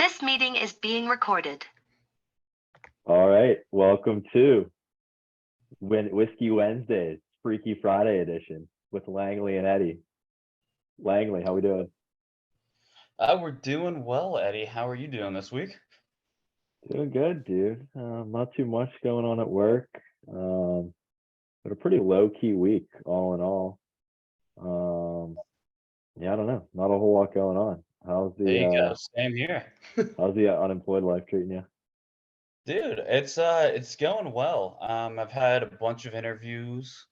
This meeting is being recorded. All right, welcome to Whiskey Wednesdays, Freaky Friday edition with Langley and Eddie. Langley, how we doing? We're doing well, Eddie. How are you doing this week? Doing good, dude. Not too much going on at work, but a pretty low key week, all in all. Yeah, I don't know, not a whole lot going on. How's There you go. the Same here. how's the unemployed life treating you? Dude, it's going well. I've had a bunch of interviews.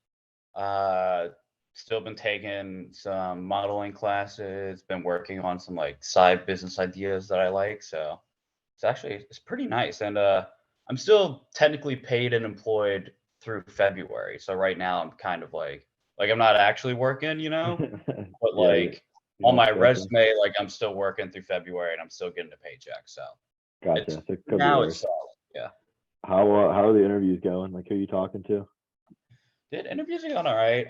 Uh Still been taking some modeling classes, been working on some like side business ideas that I like. So it's pretty nice. And I'm still technically paid and employed through February. So right now I'm kind of like I'm not actually working, but Yeah, like you're on not my stretching. resume, like I'm still working through February and I'm still getting a paycheck. So it's Gotcha. So it could be now it's worse. solid. Yeah. How are the interviews going? Like, who are you talking to? Did interviews are going all right.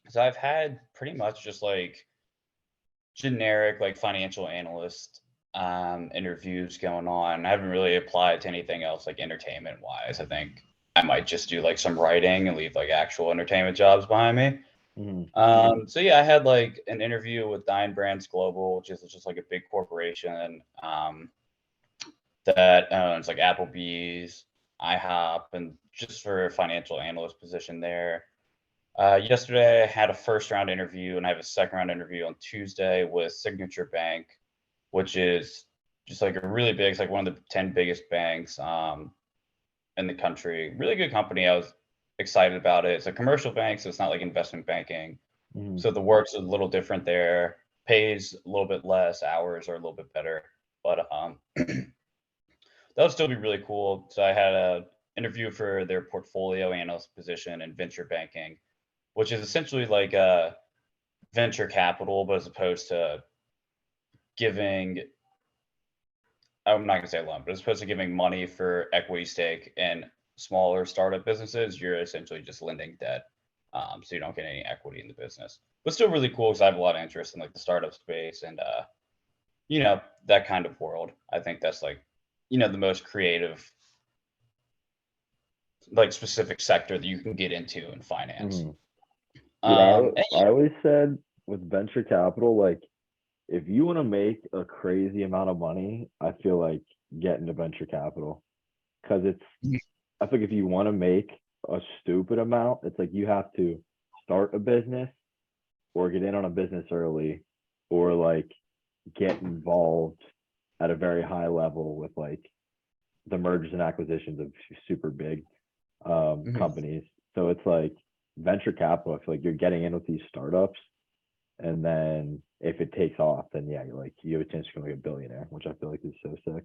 So I've had pretty much just like generic like financial analyst interviews going on. I haven't really applied to anything else like entertainment wise. I think I might just do like some writing and leave like actual entertainment jobs behind me. Mhm. So yeah, I had like an interview with Dine Brands Global, which is just like a big corporation that owns like Applebee's, IHOP, and just for a financial analyst position there. Yesterday, I had a first round interview, and I have a second round interview on Tuesday with Signature Bank, which is just like a really big, it's like one of the 10 biggest banks in the country. Really good company. I was excited about it. It's a commercial bank, so it's not like investment banking. Mhm. So the work's a little different there. Pays a little bit less, hours are a little bit better, but that would still be really cool. So I had a interview for their portfolio analyst position in venture banking, which is essentially like a venture capital, but as opposed to giving, I'm not going to say loan, but as opposed to giving money for equity stake in smaller startup businesses, you're essentially just lending debt. So you don't get any equity in the business, but still really cool because I have a lot of interest in like the startup space and, that kind of world. I think that's like, the most creative, like specific sector that you can get into in finance. Mhm. Yeah, And I always said with venture capital, like if you want to make a crazy amount of money, I feel like get into venture capital because I think if you want to make a stupid amount, it's like you have to start a business or get in on a business early or like get involved at a very high level with like the mergers and acquisitions of super big Mhm. companies. So it's like venture capital. I feel like you're getting in with these startups, and then if it takes off, then yeah, you have a chance to become like a billionaire, which I feel like is so sick.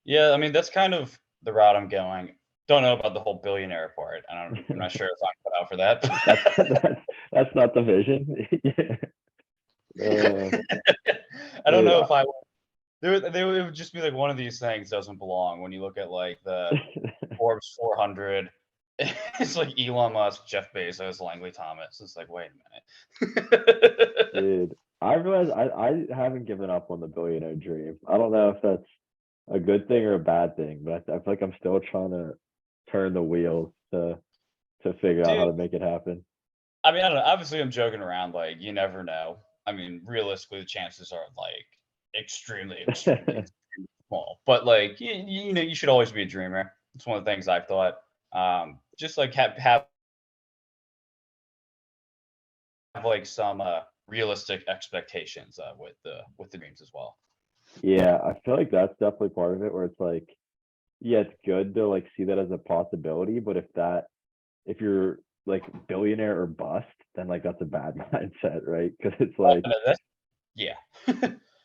Yeah, I mean that's kind of the route I'm going. Don't know about the whole billionaire part. I'm not sure if I'm cut out for that's that. that's not the vision. uh, I don't dude, know if I would. It would just be like one of these things doesn't belong when you look at like the Forbes 400. It's like Elon Musk, Jeff Bezos, Langley Thomas. It's like, wait a minute. dude, I realize I haven't given up on the billionaire dream. I don't know if that's a good thing or a bad thing, but I feel like I'm still trying to turn the wheels to figure out how Dude, to make it happen. I mean, I don't know. Obviously, I'm joking around. Like, you never know. I mean, realistically, the chances are like extremely, extremely small. But like, you should always be a dreamer. It's one of the things I've thought. Just like have like some realistic expectations with the dreams as well. Yeah, I feel like that's definitely part of it where it's like, yeah, it's good to like see that as a possibility, but if you're like billionaire or bust, then like that's a bad mindset, right? Because it's Oh, like no, yeah,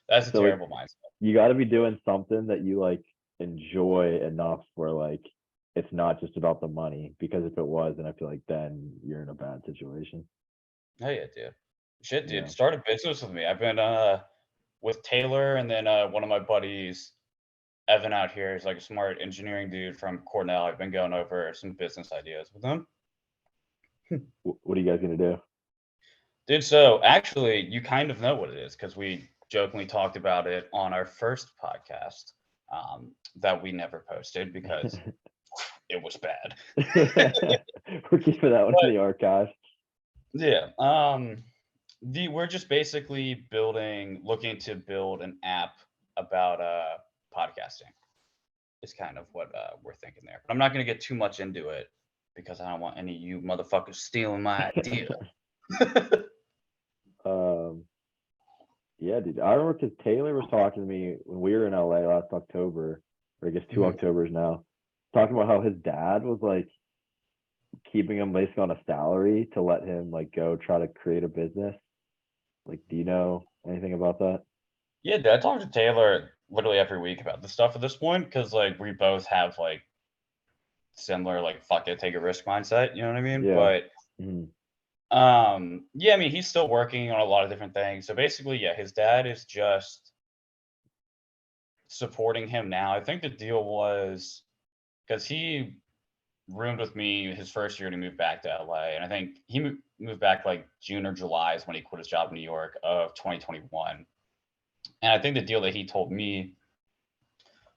that's a so like terrible mindset. you got to be doing something that you like enjoy enough where like it's not just about the money because if it was, then I feel like then you're in a bad situation. Oh yeah, dude. Shit, dude. Yeah. Start a business with me. I've been with Taylor and then one of my buddies, Evan out here is like a smart engineering dude from Cornell. I've been going over some business ideas with him. What are you guys gonna do? Dude, so actually, you kind of know what it is because we jokingly talked about it on our first podcast that we never posted because it was bad. We're keeping that one in But the archive. yeah, we're just basically looking to build an app about podcasting. Is kind of what we're thinking there. But I'm not gonna get too much into it because I don't want any of you motherfuckers stealing my idea. Um, yeah, dude. I remember because Taylor was talking to me when we were in LA last October, or I guess 2 Mhm. Octobers now, talking about how his dad was like keeping him basically on a salary to let him like go try to create a business. Like, do you know anything about that? Yeah, dude, I talk to Taylor literally every week about this stuff at this point because like we both have like similar like fuck it, take a risk mindset. You know what I mean? Yeah. But Mhm. yeah, I mean he's still working on a lot of different things. So basically, yeah, his dad is just supporting him now. I think the deal was because he roomed with me his first year to move back to LA, and I think he moved back like June or July is when he quit his job in New York of 2021. And I think the deal that he told me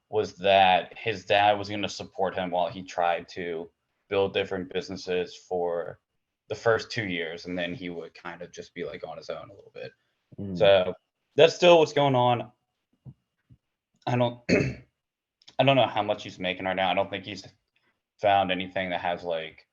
was that his dad was going to support him while he tried to build different businesses for the first 2 years, and then he would kind of just be like on his own a little bit. Mhm. So that's still what's going on. I don't I don't know how much he's making right now. I don't think he's found anything that has like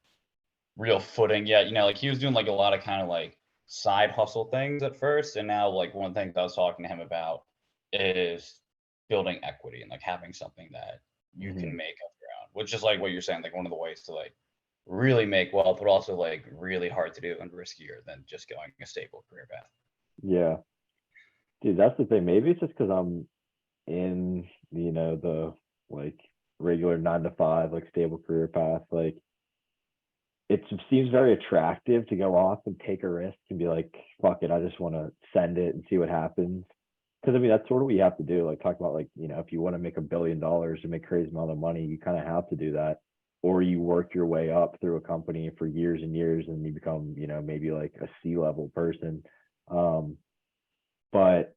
real footing yet. You know, like he was doing like a lot of kind of like side hustle things at first, and now like one thing that I was talking to him about is building equity and like having something that you can Mhm. make of your own, which is like what you're saying, like one of the ways to like really make wealth, but also like really hard to do and riskier than just going a stable career path. Yeah, dude. That's the thing. Maybe it's just because I'm in, the like regular 9 to 5, like stable career path. Like, it just seems very attractive to go off and take a risk and be like, fuck it, I just want to send it and see what happens. Because I mean, that's sort of what you have to do. Like, talk about like, if you want to make $1 billion or make crazy amount of money, you kind of have to do that. Or you work your way up through a company for years and years and you become, maybe like a C-level person. Um, but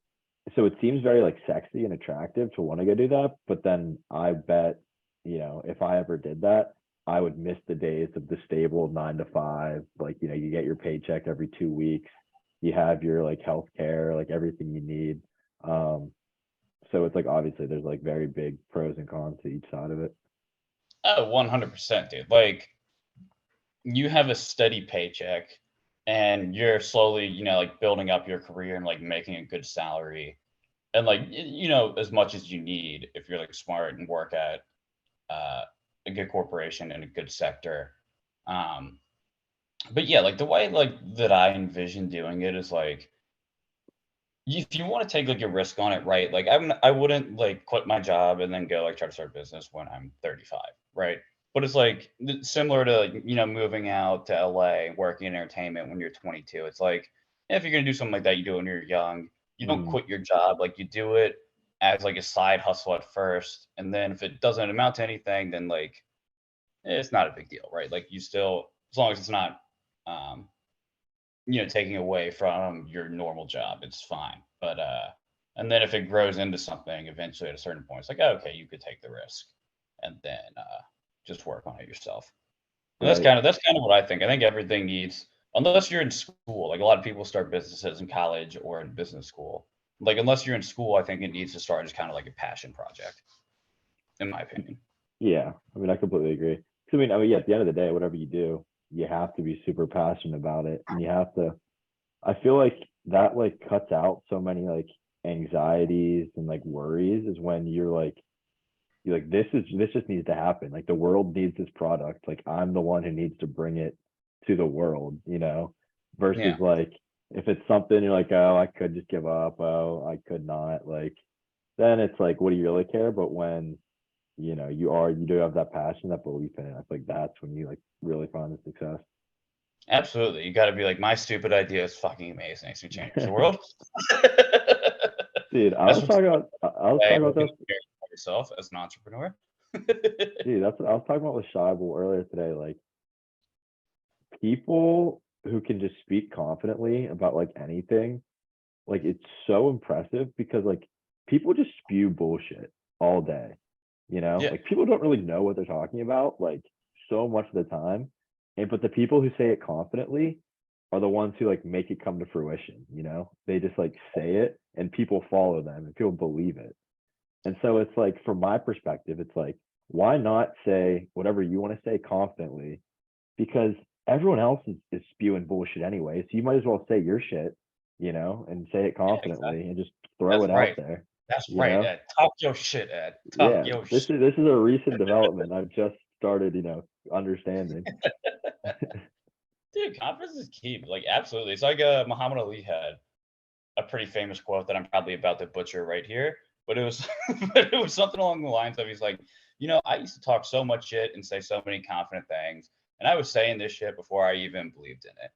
so it seems very like sexy and attractive to want to go do that. But then I bet, if I ever did that, I would miss the days of the stable 9 to 5. Like, you get your paycheck every 2 weeks. You have your like health care, like everything you need. Um, so it's like obviously there's like very big pros and cons to each side of it. Oh, 100%, dude. Like you have a steady paycheck and you're slowly, like building up your career and like making a good salary and like as much as you need if you're like smart and work at uh, a good corporation in a good sector. Um, but yeah, like the way like that I envision doing it is like if you want to take like a risk on it, right? Like I wouldn't like quit my job and then go like try to start a business when I'm 35, right? But it's like similar to like, moving out to LA, working in entertainment when you're 22. It's like if you're gonna do something like that, you do it when you're young. You don't Mm, quit your job, like you do it as like a side hustle at first, and then if it doesn't amount to anything, then like it's not a big deal, right? Like you still, as long as it's not, um, taking away from your normal job, it's fine. But and then if it grows into something eventually at a certain point, it's like, oh, okay, you could take the risk and then just work on it yourself. And right. that's kind of what I think. I think everything needs, unless you're in school, like a lot of people start businesses in college or in business school. Like unless you're in school, I think it needs to start as kind of like a passion project, in my opinion. Yeah. I mean, I completely agree. 'Cause I mean, yeah, at the end of the day, whatever you do, you have to be super passionate about it. And you have to, I feel like that like cuts out so many like anxieties and like worries is when you're like this just needs to happen. Like the world needs this product. Like I'm the one who needs to bring it to the world, versus Yeah. like if it's something you're like, oh, I could just give up, oh, I could not, like then it's like what do you really care? But when you do have that passion, that belief in it, I feel like that's when you like really find the success. Absolutely. You got to be like, my stupid idea is fucking amazing. It's going to change the world. Dude, That's what's I was way talking about looking this. at yourself as an entrepreneur. Dude, that's what I was talking about with Shibal earlier today. Like people who can just speak confidently about like anything like it's so impressive because like people just spew bullshit all day. Yeah. Like people don't really know what they're talking about, like so much of the time. And but the people who say it confidently are the ones who like make it come to fruition, They just like say it and people follow them and people believe it. And so it's like from my perspective, it's like, why not say whatever you want to say confidently? Because everyone else is spewing bullshit anyway. So you might as well say your shit, and say it Yeah, exactly. confidently and just throw That's it right. out there, That's you right, know? Ed. Talk your shit, Ed. Talk Yeah, your this shit. is this is a recent development. I've just started, understanding. Dude, confidence is key. Like, absolutely. It's like Muhammad Ali had a pretty famous quote that I'm probably about to butcher right here, but it was but it was something along the lines of he's like, I used to talk so much shit and say so many confident things, and I was saying this shit before I even believed in it.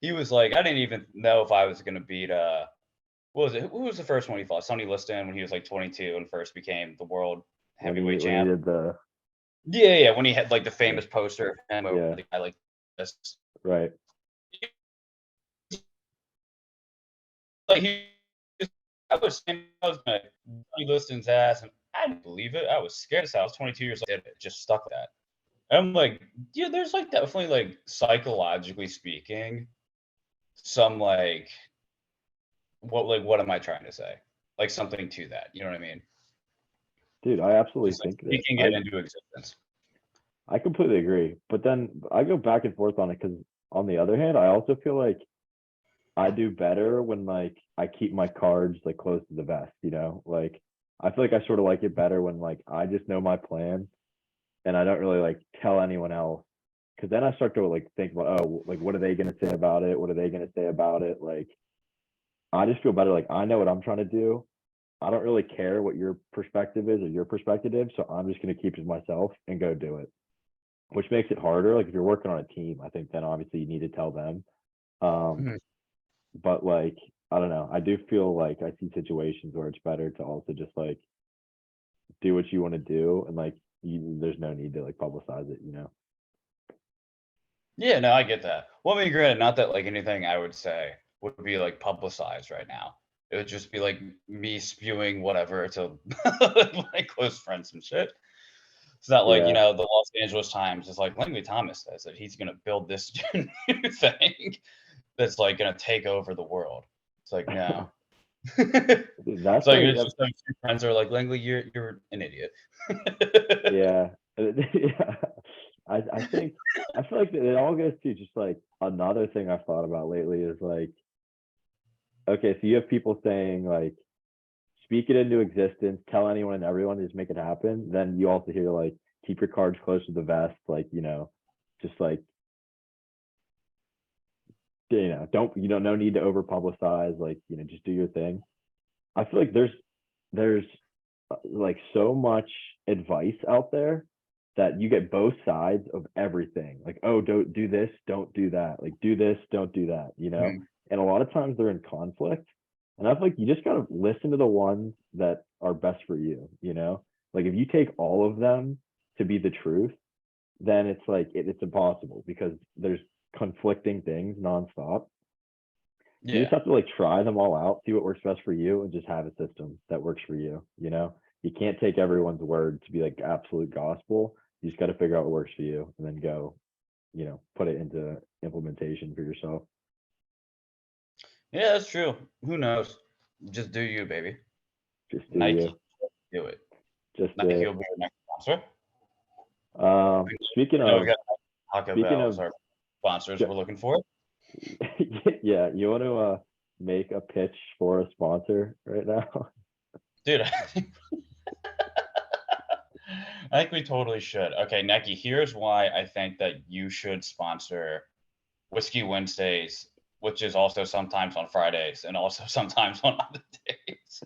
He was like, I didn't even know if I was gonna beat what was it? Who was the first one he fought? Sonny Liston when he was like 22 and first became the world heavyweight When he champ. did the Yeah, yeah, when he had like the yeah, famous poster of him over yeah, the guy like this. right. Like I was saying I was gonna Sonny Liston's ass, and I didn't believe it. I was scared as hell. I was 22 years old. Did it, just stuck with that. And I'm like, yeah, there's like definitely like psychologically speaking, some what am I trying to say? Like something to that. You know what I mean? Dude, I absolutely Just like think that. speaking it into existence. I completely agree. But then I go back and forth on it because on the other hand, I also feel like I do better when like I keep my cards like close to the vest. Like I feel like I sort of like it better when like I just know my plan and I don't really like tell anyone else. Cause then I start to like think about, oh, like what are they gonna say about it? What are they gonna say about it? Like I just feel better. Like I know what I'm trying to do. I don't really care what your perspective is or your perspective is. So I'm just gonna keep it to myself and go do it. Which makes it harder. Like if you're working on a team, I think then obviously you need to tell them. Um, Mhm. but like I don't know. I do feel like I see situations where it's better to also just like do what you want to do and like there's no need to like publicize it. Yeah, no, I get that. Well, I mean, granted, not that like anything I would say would be like publicized right now. It would just be like me spewing whatever to my close friends and shit. It's not like, Yeah. the Los Angeles Times is like Langley Thomas says that he's gonna build this new thing that's like gonna take over the world. It's like, no. It's That's like like it's just like two friends are like, Langley, you're an idiot. yeah. Yeah. I think I feel like it all goes to just like another thing I've thought about lately is like, okay, so you have people saying like speak it into existence, tell anyone and everyone, just make it happen. Then you also hear like keep your cards close to the vest, like, just like, don't no need to over publicize, like, just do your thing. I feel like there's like so much advice out there that you get both sides of everything. Like, oh, don't do this, don't do that. Like, do this, don't do that. Mhm. And a lot of times they're in conflict. And I feel like you just gotta listen to the ones that are best for you. Like if you take all of them to be the truth, then it's like it's impossible because there's conflicting things nonstop. You just Yeah. have to like try them all out, see what works best for you, and just have a system that works for you. You can't take everyone's word to be like absolute gospel. You just got to figure out what works for you and then go, put it into implementation for yourself. Yeah, that's true. Who knows? Just do you, baby. Just do Nike, you. do it. Just do Nike it. will be our next sponsor. Speaking I know we of got Taco speaking Bell as of our sponsors we're looking for. yeah, you want to make a pitch for a sponsor right now? Dude, I think we totally should. Okay, Nike, here's why I think that you should sponsor Whiskey Wednesdays, which is also sometimes on Fridays and also sometimes on other days.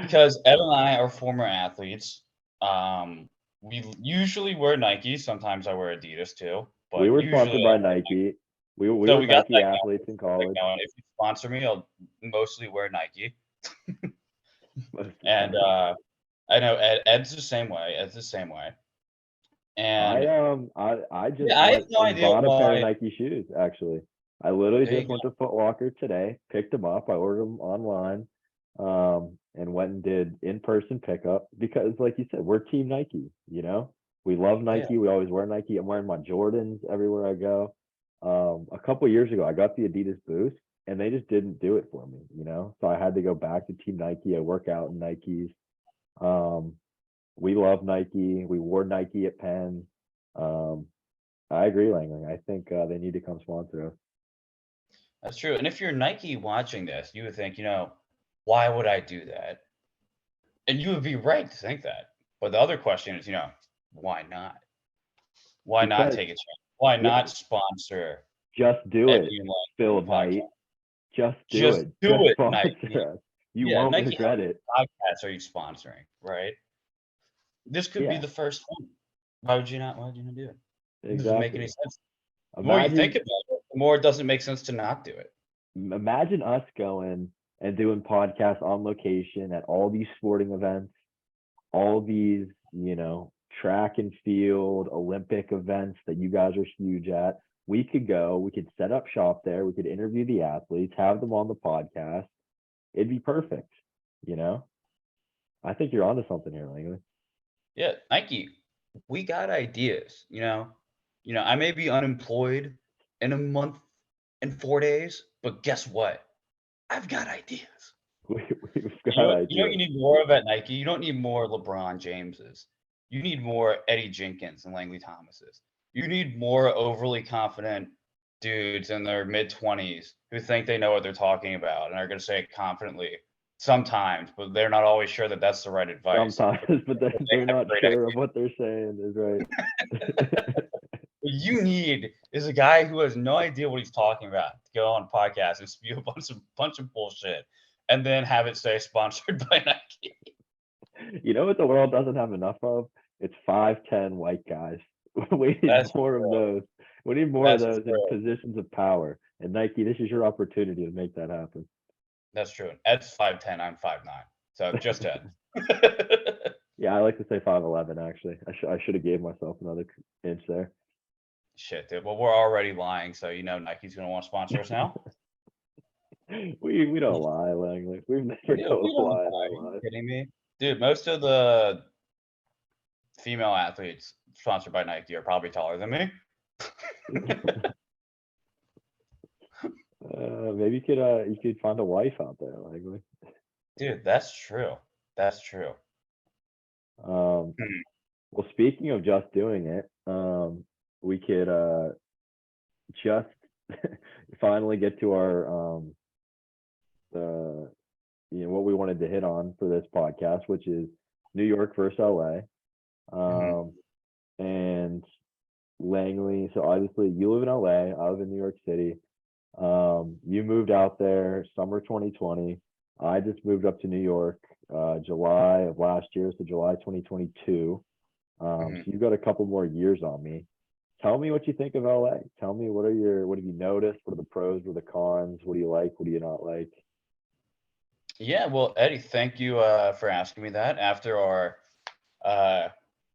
Because Ed and I are former athletes. We usually wear Nike. Sometimes I wear Adidas too, We but were usually sponsored I by wear Nike. We So were we got Nike that athletes in college going. If you sponsor me, I'll mostly wear Nike. most of the And time. I know Ed's the same way. Ed's the same way. I And um I just yeah, I have went no and idea bought a pair of why. Nike shoes actually. I literally There you just went to Foot Locker today, picked them up. I ordered them online, and went and did in-person pickup because, like you said, we're Team Nike. We love Yeah. Nike. We always wear Nike. I'm wearing my Jordans everywhere I go. A couple years ago, I got the Adidas Boost, and they just didn't do it for me. So I had to go back to Team Nike. I work out in Nikes. Um, we love Nike. We wore Nike at Penn. Um, I agree, Langley. I think they need to come sponsor us. That's true. And if you're Nike watching this, you would think, why would I do that? And you would be right to think that. But the other question is, why not? Why not Because take a chance? Why yeah, not sponsor just do it, Eddie and Lang Phil podcast? Knight. Just do Just it. do Just it, sponsor Nike. us. You Yeah, won't Nike, how regret many it. podcasts are you sponsoring, right? This could be Yeah, the first one. Why would you not do it? It doesn't make any exactly. sense. The more you think Imagine, about it, the more it doesn't make sense to not do it. imagine us going and doing podcasts on location at all these sporting events, all these, track and field, Olympic events that you guys are huge at. We could go, we could set up shop there, we could interview the athletes, have them on the podcast. It'd be perfect, you know? I think you're onto something here, Langley. Yeah, Nike, we got ideas, I may be unemployed in a month and 4 days, but guess what? I've got ideas. We've You got know, you know what ideas. you need more of at Nike? You don't need more LeBron Jameses. You need more Eddie Jenkins and Langley Thomases. You need more overly confident dudes in their mid-20s who think they know what they're talking about and are going to say it confidently sometimes, but they're not always sure that that's the right advice. Sometimes, but They they're have not great sure ideas. of what they're saying is right. What you need is a guy who has no idea what he's talking about to go on a podcast and spew a bunch of bullshit and then have it say sponsored by Nike. You know what the world doesn't have enough of? It's 5'10" white guys. We need That's more of true. those. We need more of That's those in true. positions of power. And Nike, this is your opportunity to make that happen. That's true. Ed's 5'10", I'm 5'9". So just Ed. Yeah, I like to say 5'11", actually. I should have gave myself another inch there. Shit, dude. Well, we're already lying, so Nike's gonna want to sponsor us now. We don't lie, Langley. We've never We told a don't lie in lie. our Are you lives. kidding me? Dude, most of the female athletes sponsored by Nike are probably taller than me. Maybe you could find a wife out there, Langley. Dude, that's true. That's true. Well, speaking of just doing it, we could just finally get to our the what we wanted to hit on for this podcast, which is New York versus LA. And Langley, so obviously you live in LA, I live in New York City. You moved out there summer 2020. I just moved up to New York July of last year, so July 2022. So you've got a couple more years on me. Tell me what you think of LA. Tell me what have you noticed? What are the pros? What are the cons? What do you like? What do you not like? Yeah, well, Eddie, thank you for asking me that. After our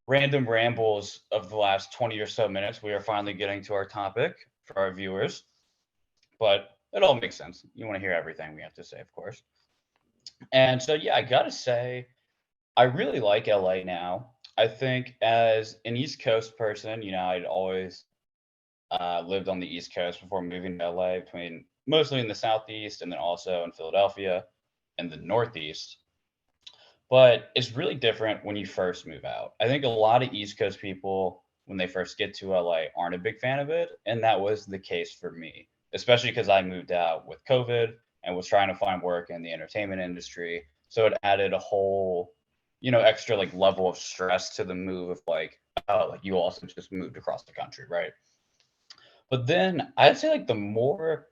random rambles of the last 20 or so minutes, we are finally getting to our topic for our viewers. But it all makes sense. You want to hear everything we have to say, of course. And so, yeah, I gotta say, I really like LA now. I think as an East Coast person, I'd always lived on the East Coast before moving to LA, between mostly in the Southeast and then also in Philadelphia and the Northeast. But it's really different when you first move out. I think a lot of East Coast people, when they first get to LA, aren't a big fan of it. And that was the case for me, especially because I moved out with COVID and was trying to find work in the entertainment industry. So it added a whole, extra like level of stress to the move of like, oh, like you also just moved across the country, right? But then I'd say like the more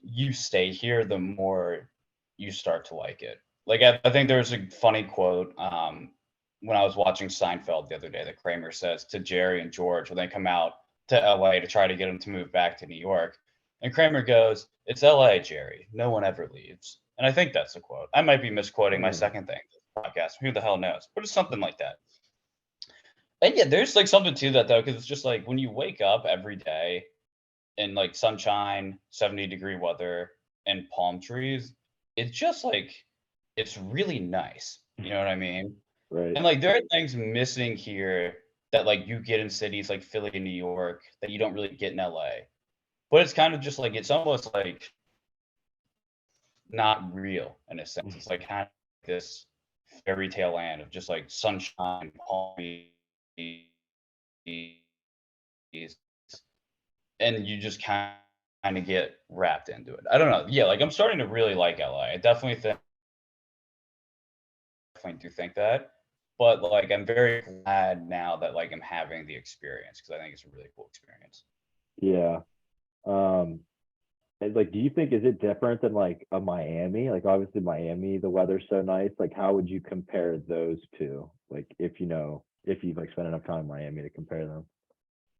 you stay here, the more you start to like it. Like I think there's a funny quote when I was watching Seinfeld the other day that Kramer says to Jerry and George when they come out to LA to try to get him to move back to New York. And Kramer goes, "It's LA, Jerry. No one ever leaves." And I think that's a quote. I might be misquoting my second thing podcast. Who the hell knows? But it's something like that. And yeah, there's like something to that though, because it's just like when you wake up every day and like sunshine, 70-degree weather, and palm trees, it's just like it's really nice. You know what I mean? Right. And like there are things missing here that like you get in cities like Philly and New York that you don't really get in LA. But it's kind of just like it's almost like not real in a sense. It's like kind of this fairy tale land of just like sunshine, palm trees, and you just kind of get wrapped into it. I don't know. Yeah, like I'm starting to really like LA. I definitely do think that. But like I'm very glad now that like I'm having the experience because I think it's a really cool experience. Yeah. Um, and like, do you think is it different than like a Miami? Like, obviously Miami, the weather's so nice. Like, how would you compare those two? Like, if you know, if you've like spent enough time in Miami to compare them.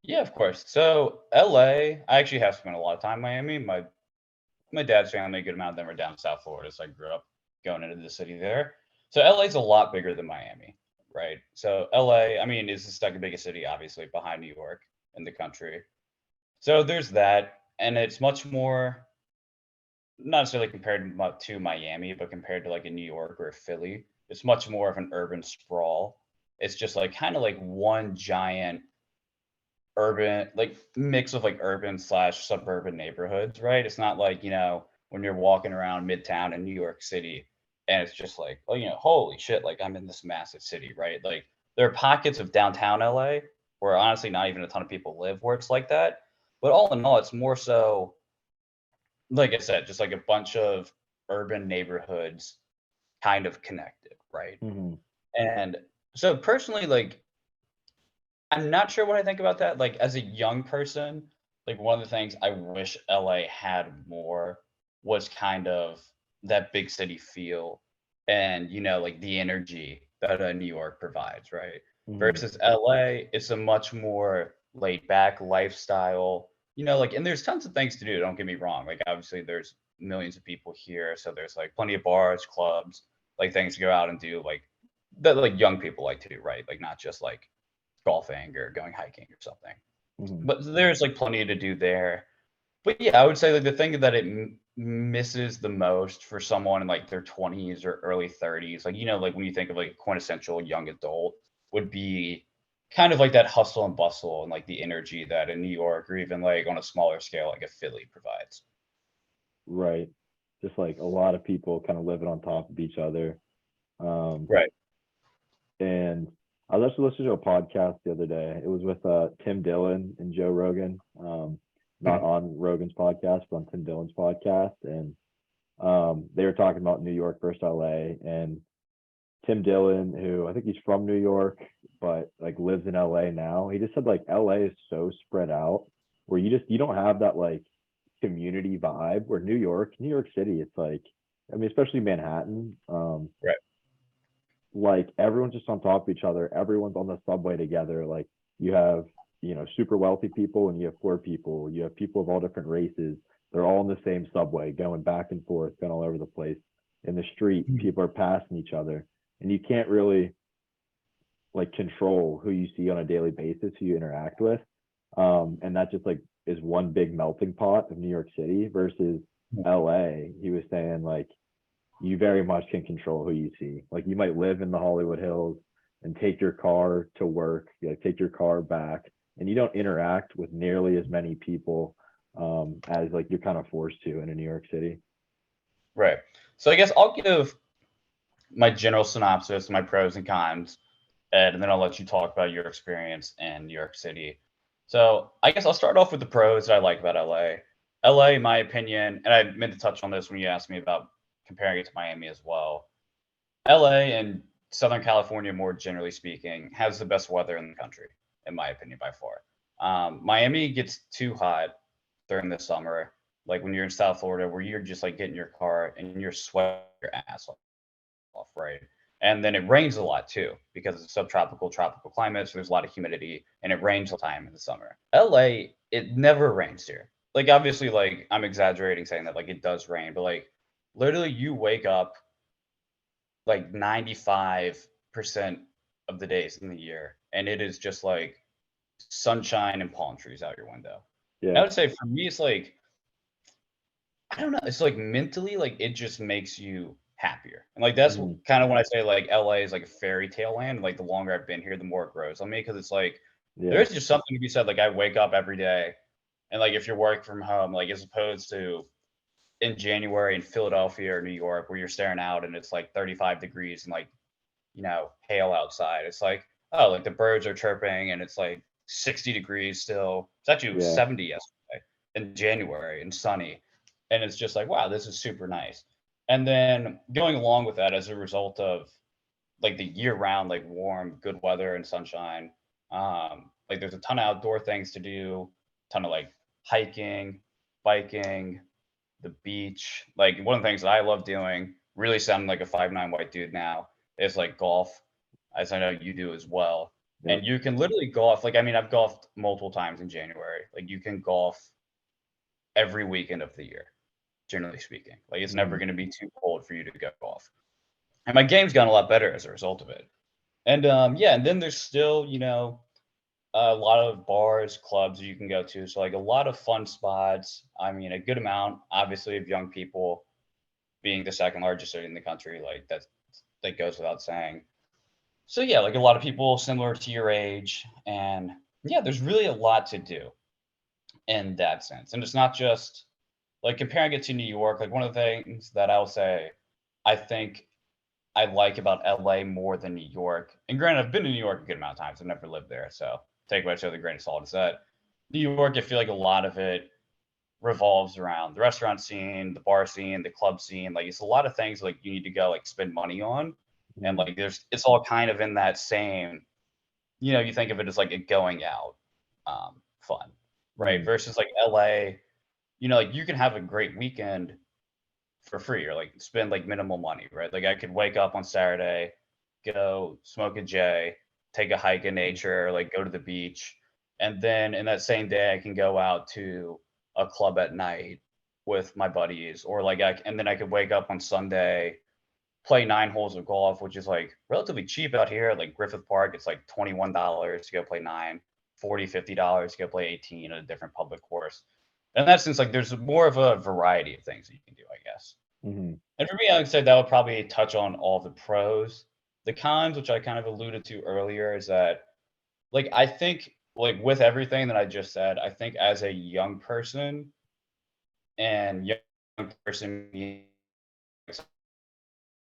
Yeah, of course. So LA, I actually have spent a lot of time in Miami. My dad's family, a good amount of them are down in South Florida, so I grew up going into the city there. So LA is a lot bigger than Miami, right? So LA, I mean, is the second biggest city, obviously, behind New York in the country. So there's that, and it's much more not necessarily compared to Miami, but compared to like a New York or a Philly, it's much more of an urban sprawl. It's just like kind of like one giant urban like mix of like urban slash suburban neighborhoods, right? It's not like, when you're walking around Midtown in New York City and it's just like, oh, holy shit, like I'm in this massive city, right? Like there are pockets of downtown LA where honestly not even a ton of people live where it's like that. But all in all, it's more so, like I said, just like a bunch of urban neighborhoods kind of connected, right? Hmm. And so personally, like I'm not sure what I think about that. Like as a young person, like one of the things I wish LA had more was kind of that big city feel and like the energy that New York provides, right? Hmm. Versus LA, it's a much more laid back lifestyle. Like and there's tons of things to do, don't get me wrong. Like obviously there's millions of people here, so there's like plenty of bars, clubs, like things to go out and do like that like young people like to do, right? Like not just like golfing or going hiking or something. Hmm. But there's like plenty to do there. But yeah, I would say like the thing that it misses the most for someone in like their 20s or early 30s, like like when you think of like quintessential young adult, would be kind of like that hustle and bustle and like the energy that in New York or even like on a smaller scale like a Philly provides. Right. Just like a lot of people kind of living on top of each other. Um, Right. and I was actually listening to a podcast the other day. It was with Tim Dillon and Joe Rogan. Not Mhm. on Rogan's podcast, but on Tim Dillon's podcast. And they were talking about New York versus LA. And Tim Dillon, who I think he's from New York, but like lives in LA now, he just said like LA is so spread out where you don't have that like community vibe where New York City, it's like, I mean, especially Manhattan, Right. like everyone's just on top of each other. Everyone's on the subway together. Like you have, super wealthy people and you have poor people. You have people of all different races. They're all in the same subway, going back and forth, going all over the place. In the street, Mhm. people are passing each other, and you can't really like control who you see on a daily basis, who you interact with. And that just like is one big melting pot of New York City versus LA. He was saying like you very much can control who you see. Like you might live in the Hollywood Hills and take your car to work, take your car back, and you don't interact with nearly as many people as like you're kind of forced to in a New York City. Right. So I guess I'll give my general synopsis, my pros and cons, Ed, and then I'll let you talk about your experience in New York City. So I guess I'll start off with the pros that I like about LA. LA, in my opinion, and I meant to touch on this when you asked me about comparing it to Miami as well. LA and Southern California, more generally speaking, has the best weather in the country, in my opinion, by far. Miami gets too hot during the summer, like when you're in South Florida, where you're just like getting your car and you're sweating your ass off, right? And then it rains a lot too because it's subtropical, tropical climate. So there's a lot of humidity and it rains all the time in the summer. LA, it never rains here. Like obviously, like I'm exaggerating saying that like it does rain, but like literally you wake up like 95% of the days in the year and it is just like sunshine and palm trees out your window. I Yeah. would say for me, it's like, I don't know, it's like mentally, like it just makes you happier. And like that's Mhm. kind of when I say like LA is like a fairy tale land. Like the longer I've been here, the more it grows on me because it's like Yeah. there's just something to be said. Like I wake up every day, and like if you're working from home, like as opposed to in January in Philadelphia or New York where you're staring out and it's like 35 degrees and like hail outside. It's like, oh, like the birds are chirping and it's like 60 degrees still. It's actually Yeah. 70 yesterday in January and sunny. And it's just like, wow, this is super nice. And then going along with that as a result of like the year round, like warm, good weather and sunshine, like there's a ton of outdoor things to do, ton of like hiking, biking, the beach. Like one of the things that I love doing, really sounding like a 5'9" white dude now, is like golf, as I know you do as well. Yep. And you can literally golf. Like, I mean, I've golfed multiple times in January. Like, you can golf every weekend of the year, generally speaking. Like, it's never Mhm. going to be too cold for you to go golf. And my game's gotten a lot better as a result of it. And yeah, and then there's still, a lot of bars, clubs you can go to. So, like, a lot of fun spots. I mean, a good amount, obviously, of young people being the second largest city in the country, like that goes without saying. So yeah, like a lot of people similar to your age, and yeah, there's really a lot to do in that sense. And it's not just like comparing it to New York. Like one of the things that I'll say, I think I like about LA more than New York. And granted, I've been to New York a good amount of times. I've never lived there, so take what I say with a grain of salt. Is that New York? I feel like a lot of it revolves around the restaurant scene, the bar scene, the club scene. Like it's a lot of things like you need to go like spend money on. And Mhm. like it's all kind of in that same, you think of it as like a going out fun, right? Mhm. Versus like LA, like you can have a great weekend for free or like spend like minimal money, right? Like I could wake up on Saturday, go smoke a J, take a hike in nature, like go to the beach, and then in that same day I can go out to a club at night with my buddies, or like and then I could wake up on Sunday, play 9 holes of golf, which is like relatively cheap out here. Like Griffith Park, it's like $21 to go play nine, 40, $50 to go play 18 at a different public course. And that's since like there's more of a variety of things that you can do, I guess. Mhm. And for me, I would say that would probably touch on all the pros. The cons, which I kind of alluded to earlier, is that like I think like with everything that I just said, I think as a young person and young person being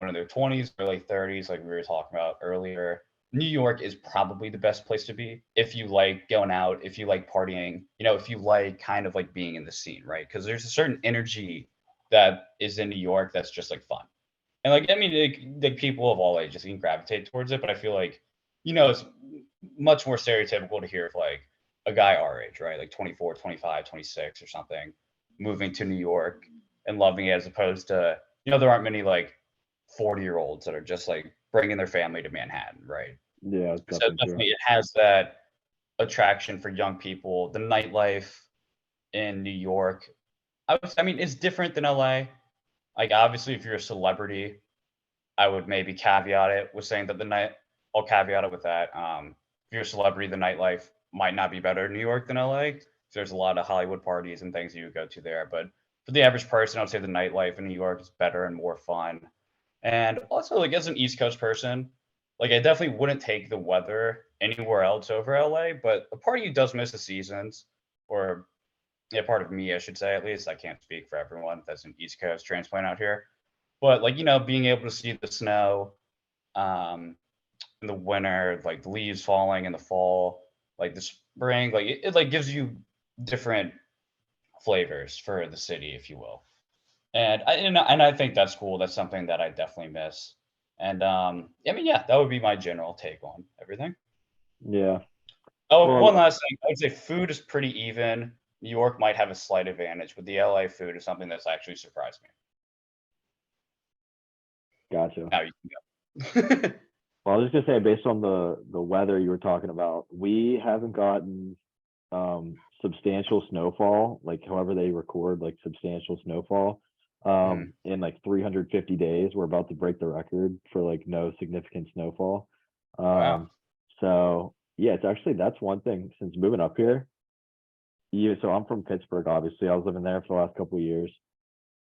in their 20s, early 30s, like we were talking about earlier, New York is probably the best place to be if you like going out, if you like partying, if you like kind of like being in the scene, right? Because there's a certain energy that is in New York that's just like fun. And like, I mean, like people of all ages can gravitate towards it, but I feel like, it's much more stereotypical to hear of like a guy our age, right? Like 24, 25, 26 or something, moving to New York and loving it as opposed to, there aren't many like 40-year-olds that are just like bringing their family to Manhattan, right? Yeah, it's So definitely true. definitely it has that attraction for young people. The nightlife in New York, I mean, it's different than LA. Like obviously, if you're a celebrity, I would maybe caveat it with saying that I'll caveat it with that. If you're a celebrity, the nightlife might not be better in New York than LA. There's a lot of Hollywood parties and things you would go to there. But for the average person, I would say the nightlife in New York is better and more fun. And also, like as an East Coast person, like I definitely wouldn't take the weather anywhere else over LA. But a part of you does miss the seasons, or yeah, part of me, I should say at least. I can't speak for everyone that's an East Coast transplant out here. But like, being able to see the snow um in the winter, like the leaves falling in the fall, like the spring, like it like gives you different flavors for the city, if you will. And I think that's cool. That's something that I definitely miss. And I mean, yeah, that would be my general take on everything. Yeah. Oh, one Well, last thing. I would say food is pretty even. New York might have a slight advantage, but the LA food is something that's actually surprised me. gotcha. Now you can go. Well, I was just gonna say, based on the weather you were talking about, we haven't gotten substantial snowfall, like however they record like substantial snowfall, Mhm. in like 350 days. We're about to break the record for like no significant snowfall. Wow. Um, so yeah, it's actually that's one thing since moving up here. Yeah, so I'm from Pittsburgh, obviously. I was living there for the last couple of years.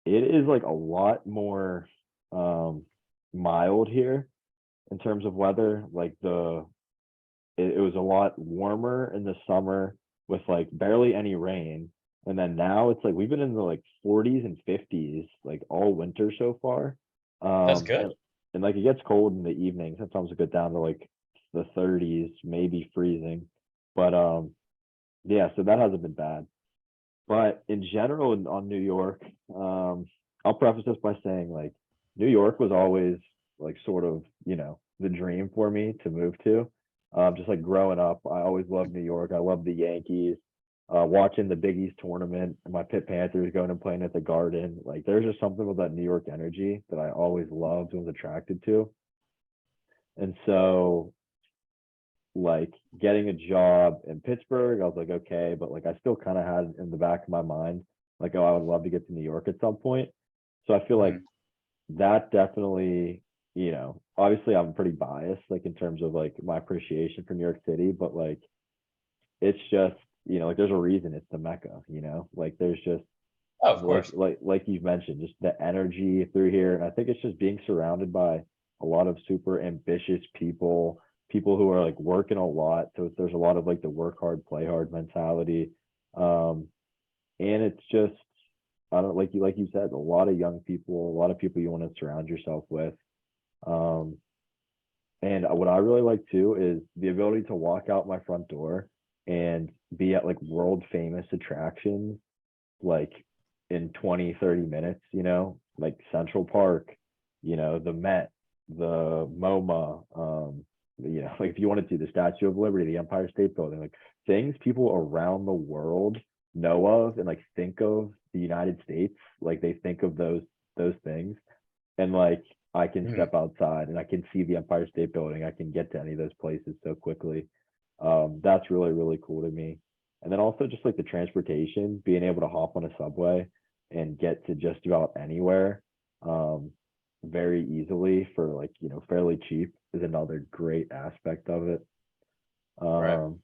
It is like a lot more um mild here in terms of weather. Like it was a lot warmer in the summer with like barely any rain. And then now it's like we've been in the like 40s and 50s like all winter so far. That's Um good. and, and like it gets cold in the evening. Sometimes it get down to like the 30s, maybe freezing. But yeah, so that hasn't been bad. But in general, on New York, I'll preface this by saying like New York was always like sort of the dream for me to move to. Just like growing up, I always loved New York. I loved the Yankees. Watching the Big East tournament, and my Pitt Panthers going and playing at the Garden. Like there's just something with that New York energy that I always loved and was attracted to. And so like getting a job in Pittsburgh, I was like, okay, but like I still kind of had in the back of my mind, like, oh, I would love to get to New York at some point. So I feel like Mhm. that definitely, obviously I'm pretty biased, like in terms of like my appreciation for New York City, but like it's just, like there's a reason it's the Mecca, like there's just Oh, of like course. like you've mentioned, just the energy through here. And I think it's just being surrounded by a lot of super ambitious people, people who are like working a lot. So there's a lot of like the work hard, play hard mentality. Um, and it's just I don't like you said, a lot of young people, a lot of people you want to surround yourself with. Um, and what I really like too is the ability to walk out my front door and be at like world famous attractions like in 20, 30 minutes, like Central Park, the Met, the MoMA, like if you wanted to, the Statue of Liberty, the Empire State Building, like things people around the world know of and like think of the United States, like they think of those things. And like I can Mhm. step outside and I can see the Empire State Building. I can get to any of those places so quickly. That's really, really cool to me. And then also just like the transportation, being able to hop on a subway and get to just about anywhere um, very easily for like, fairly cheap is another great aspect of it. Right. Um,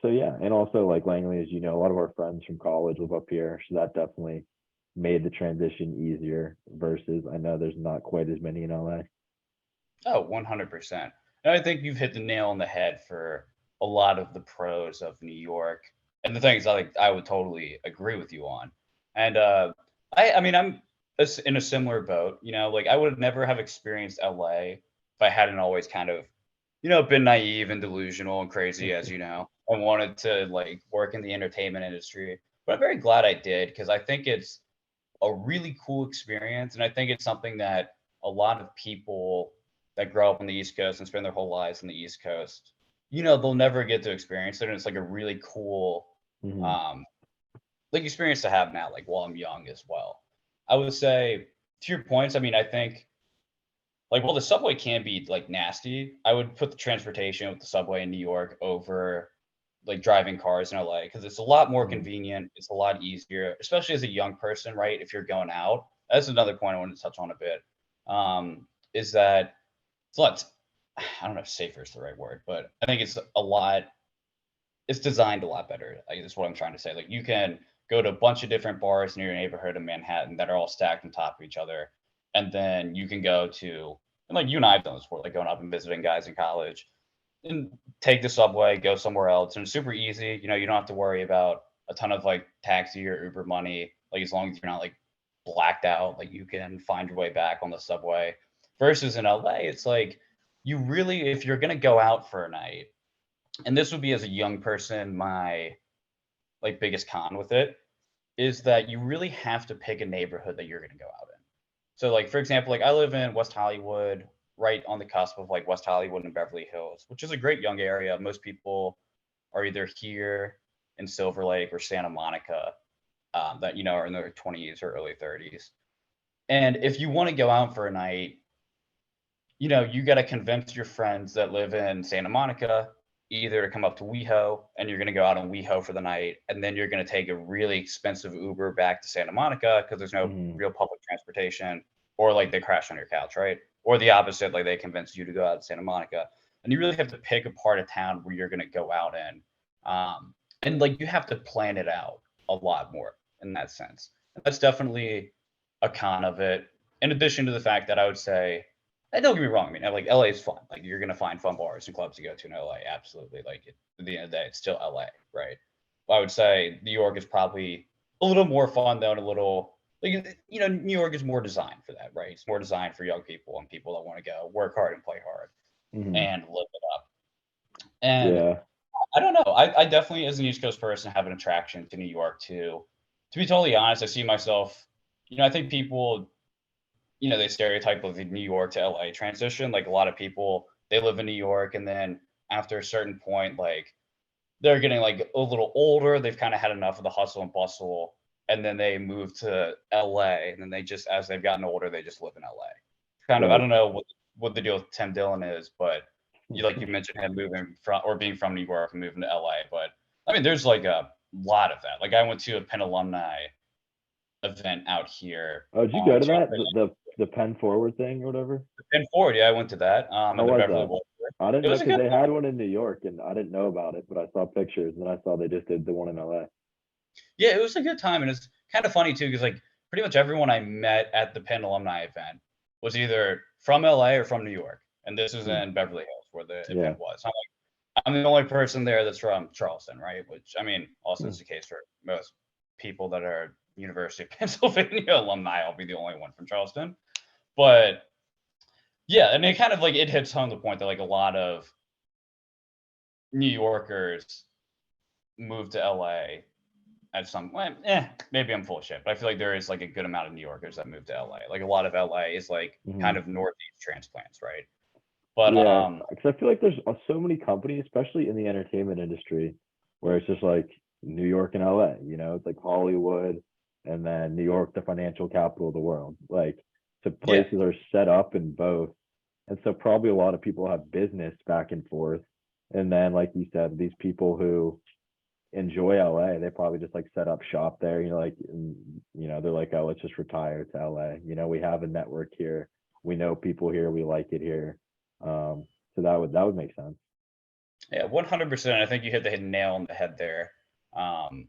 so yeah, and also like Langley, as you know, a lot of our friends from college live up here, so that definitely made the transition easier versus I know there's not quite as many in LA. Oh, 100%. And I think you've hit the nail on the head for a lot of the pros of New York and the things I would totally agree with you on. And I mean, in a similar boat, like I would never have experienced LA if I hadn't always kind of, been naive and delusional and crazy, as you know, and wanted to like work in the entertainment industry. But I'm very glad I did because I think it's a really cool experience. And I think it's something that a lot of people that grow up on the East Coast and spend their whole lives on the East Coast, they'll never get to experience it. And it's like a really cool, Hmm. um, like experience to have now, like while I'm young as well. I would say to your points, I mean, I think like while the subway can be like nasty, I would put the transportation with the subway in New York over like driving cars in LA because it's a lot more Hmm. convenient. It's a lot easier, especially as a young person, right? If you're going out, that's another point I wanted to touch on a bit. Is that it's a lot, I don't know if safer is the right word, but I think it's a lot, it's designed a lot better. Like, is what I'm trying to say. Like, you can go to a bunch of different bars in your neighborhood in Manhattan that are all stacked on top of each other. And then you can go to, and like you and I have done this before, like going up and visiting guys in college and take the subway, go somewhere else. And it's super easy. You don't have to worry about a ton of like taxi or Uber money. Like as long as you're not like blacked out, like you can find your way back on the subway. Versus in LA, it's like you really, if you're gonna go out for a night, and this would be as a young person, my like biggest con with it is that you really have to pick a neighborhood that you're gonna go out in. So like for example, like I live in West Hollywood, right on the cusp of like West Hollywood and Beverly Hills, which is a great young area. Most people are either here in Silver Lake or Santa Monica, that are in their 20s or early 30s. And if you want to go out for a night, you got to convince your friends that live in Santa Monica either to come up to WeHo and you're going to go out on WeHo for the night, and then you're going to take a really expensive Uber back to Santa Monica because there's no Hmm. real public transportation, or like they crash on your couch, right? Or the opposite, like they convince you to go out to Santa Monica, and you really have to pick a part of town where you're going to go out in. And like you have to plan it out a lot more in that sense. And that's definitely a con of it. In addition to the fact that I would say, and don't get me wrong, I mean, like LA is fun. Like you're gonna find fun bars and clubs to go to in LA. Absolutely. Like at the end of the day, it's still LA, right? But I would say New York is probably a little more fun though, and a little like New York is more designed for that, right? It's more designed for young people and people that want to go work hard and play hard Mhm. and live it up. And Yeah. I don't know. I definitely, as an East Coast person, have an attraction to New York too. To be totally honest, I see myself. I think people, they stereotype of the New York to LA transition. Like a lot of people, they live in New York, and then after a certain point, like they're getting like a little older. They've kind of had enough of the hustle and bustle, and then they move to LA, and then they just, as they've gotten older, they just live in LA. Kind of, I Right. don't know what the deal with Tim Dillon is, but like you mentioned him moving from or being from New York and moving to LA. But I mean, there's like a lot of that. Like I went to a Penn alumni event out here Oh, did you go on to that? Tuesday. The Penn Forward thing or whatever? Penn Ford, yeah, I went to that. How At the was Beverly that? Wilshire. I didn't It know was a because good they time. had one in New York and I didn't know about it, but I saw pictures and then I saw they just did the one in LA. Yeah, it was a good time, and it's kind of funny too, because like pretty much everyone I met at the Penn alumni event was either from LA or from New York, and this is Hmm. in Beverly Hills where the Yeah. event was. I'm the only person there that's from Charleston, right? Which I mean, also Hmm. is the case for most people that are University of Pennsylvania alumni. I'll be the only one from Charleston, but yeah, and it kind of like it hits home the point that like a lot of New Yorkers move to LA at some well, maybe I'm full of shit, but I feel like there is like a good amount of New Yorkers that move to LA. Like a lot of LA is like Hmm. kind of northeast transplants, right? But Yeah, because I feel like there's so many companies, especially in the entertainment industry, where it's just like New York and LA, it's like Hollywood and then New York, the financial capital of the world. Like, so yeah, places are set up in both. And so probably a lot of people have business back and forth. And then, like you said, these people who enjoy LA, they probably just like set up shop there, like, they're like, oh, let's just retire to LA. We have a network here. We know people here. We like it here. So that would make sense. yeah, 100%. I think you hit the nail on the head there. Um,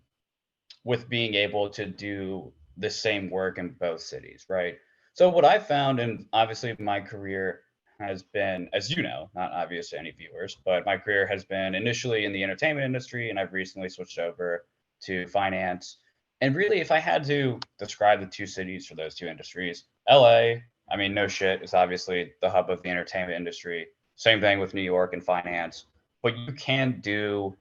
with being able to do the same work in both cities, right? So what I found, and obviously my career has been, as you know, not obvious to any viewers, but my career has been initially in the entertainment industry, and I've recently switched over to finance. And really, if I had to describe the two cities for those two industries, LA, I mean, no shit, is obviously the hub of the entertainment industry. Same thing with New York and finance, but you can do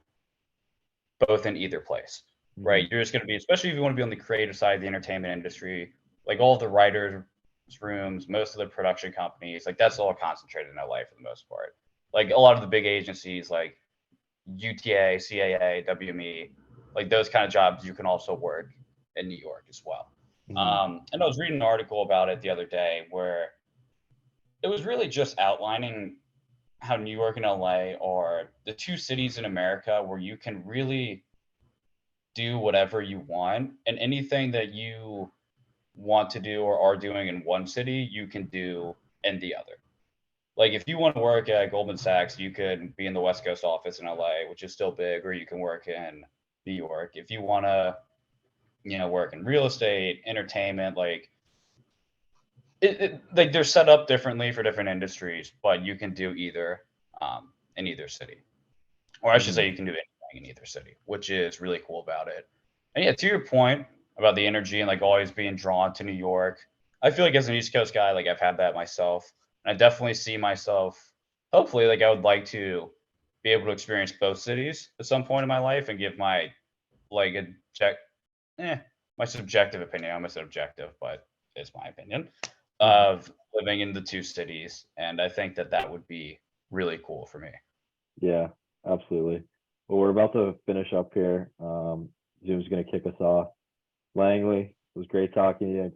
both in either place, Hmm. right? You're just going to be, especially if you want to be on the creative side of the entertainment industry, like all of the writers' rooms, most of the production companies, like that's all concentrated in LA for the most part. Like a lot of the big agencies like UTA, CAA, WME, like those kind of jobs, you can also work in New York as well. Hmm. And I was reading an article about it the other day where it was really just outlining how New York and LA are the two cities in America where you can really do whatever you want, and anything that you want to do or are doing in one city you can do in the other. Like if you want to work at Goldman Sachs, you could be in the West Coast office in LA, which is still big, or you can work in New York. If you want to work in real estate, entertainment, like like they're set up differently for different industries, but you can do either in either city, or I should Hmm. say you can do anything in either city, which is really cool about it. And yeah, to your point about the energy and like always being drawn to New York, I feel like as an East Coast guy, like I've had that myself. And I definitely see myself, hopefully, like I would like to be able to experience both cities at some point in my life and give my like a check, my subjective opinion. I'm a objective, but it's my opinion Hmm. of living in the two cities. And I think that that would be really cool for me. Yeah, absolutely. Well, we're about to finish up here. Zoom's gonna kick us off. Langley, it was great talking to you. Great